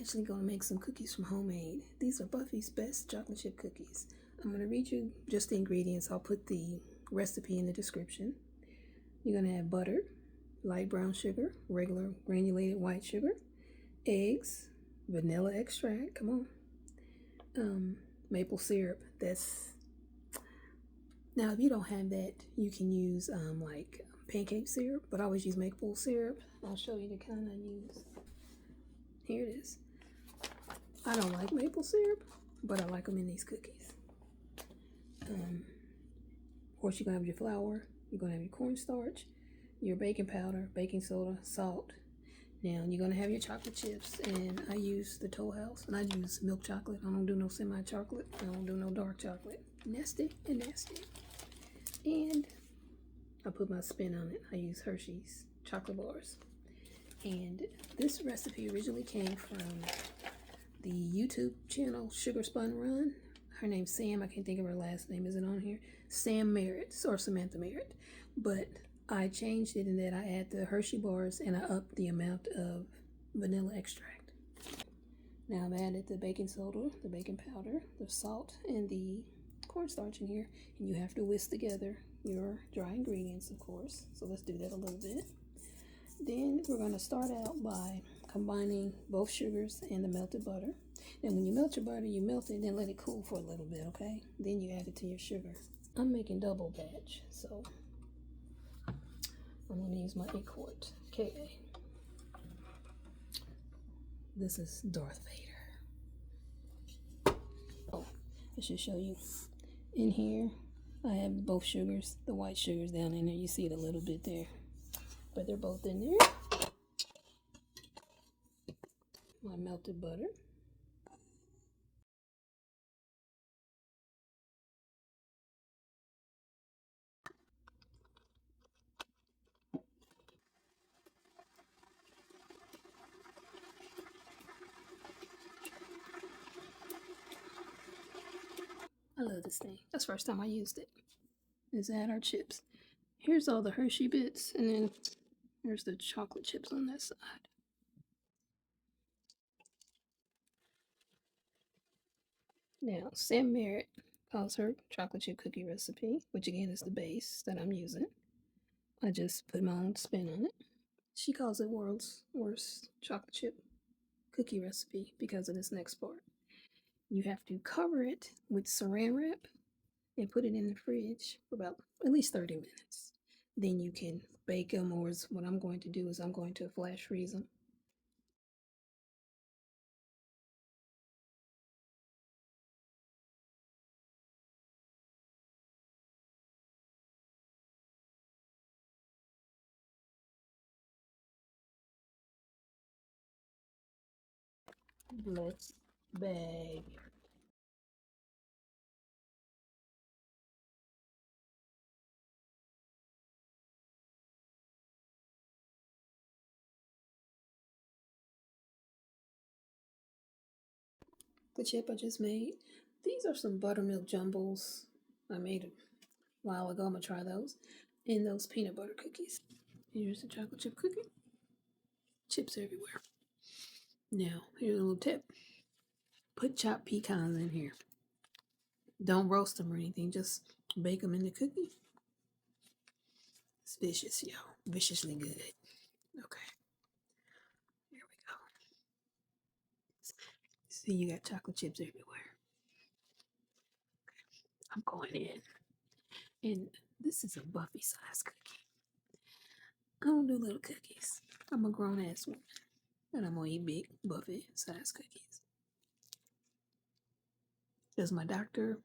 actually going to make some cookies from homemade. These are Buffy's best chocolate chip cookies. I'm going to read you just the ingredients. I'll put the recipe in the description. You're going to have butter, light brown sugar, regular granulated white sugar, eggs, vanilla extract, come on, maple syrup. Now if you don't have that, you can use like pancake syrup, but I always use maple syrup. I'll show you the kind I use. Here it is. I don't like maple syrup, but I like them in these cookies. Of course, you're going to have your flour, you're going to have your cornstarch, your baking powder, baking soda, salt. Now, you're going to have your chocolate chips, and I use the Toll House, and I use milk chocolate. I don't do no semi-chocolate. I don't do no dark chocolate. Nasty and nasty. And I put my spin on it. I use Hershey's chocolate bars. And this recipe originally came from the YouTube channel Sugar Spun Run. Her name's Sam. I can't think of her last name. Is it on here? Sam Merritt or Samantha Merritt. But I changed it in that I add the Hershey Bars and I up the amount of vanilla extract. Now I've added the baking soda, the baking powder, the salt, and the cornstarch in here. And you have to whisk together your dry ingredients, of course. So let's do that a little bit. Then we're going to start out by combining both sugars and the melted butter. Now when you melt your butter, you melt it and let it cool for a little bit, okay? Then you add it to your sugar. I'm making double batch, so I'm going to use my 8-quart KA. This is Darth Vader. Oh, I should show you. In here, I have both sugars. The white sugar's down in there. You see it a little bit there. But they're both in there. My melted butter. I love this thing. That's the first time I used it. Is add our chips. Here's all the Hershey bits, and then here's the chocolate chips on that side. Now, Sam Merritt calls her chocolate chip cookie recipe, which again is the base that I'm using. I just put my own spin on it. She calls it world's worst chocolate chip cookie recipe because of this next part. You have to cover it with saran wrap and put it in the fridge for about at least 30 minutes. Then you can bake them, or what I'm going to do is I'm going to flash freeze them. Let's bag. The chip I just made. These are some buttermilk jumbles I made a while ago. I'm gonna try those. And those peanut butter cookies. Here's the chocolate chip cookie. Chips everywhere. Now, here's a little tip. Put chopped pecans in here. Don't roast them or anything. Just bake them in the cookie. It's vicious, y'all. Viciously good. Okay. Here we go. See, you got chocolate chips everywhere. Okay. I'm going in. And this is a Buffy size cookie. I don't do little cookies. I'm a grown ass woman. And I'm gonna eat big Buffy size cookies. Does my doctor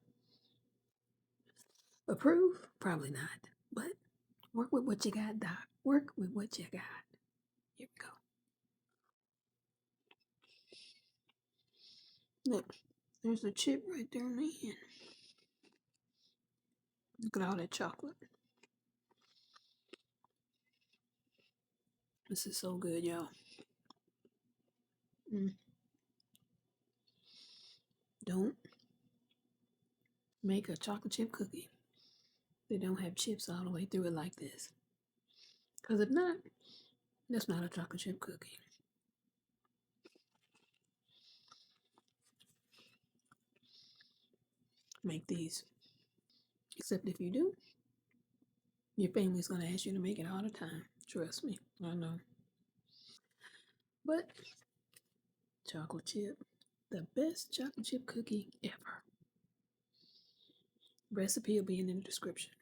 approve? Probably not. But work with what you got, doc. Work with what you got. Here we go. Look, there's a chip right there in the end. Look at all that chocolate. This is so good, y'all. Don't make a chocolate chip cookie that don't have chips all the way through it like this. Because if not, that's not a chocolate chip cookie. make these. Except if you do, your family's going to ask you to make it all the time. Trust me, I know. But chocolate chip, the best chocolate chip cookie ever. Recipe will be in the description.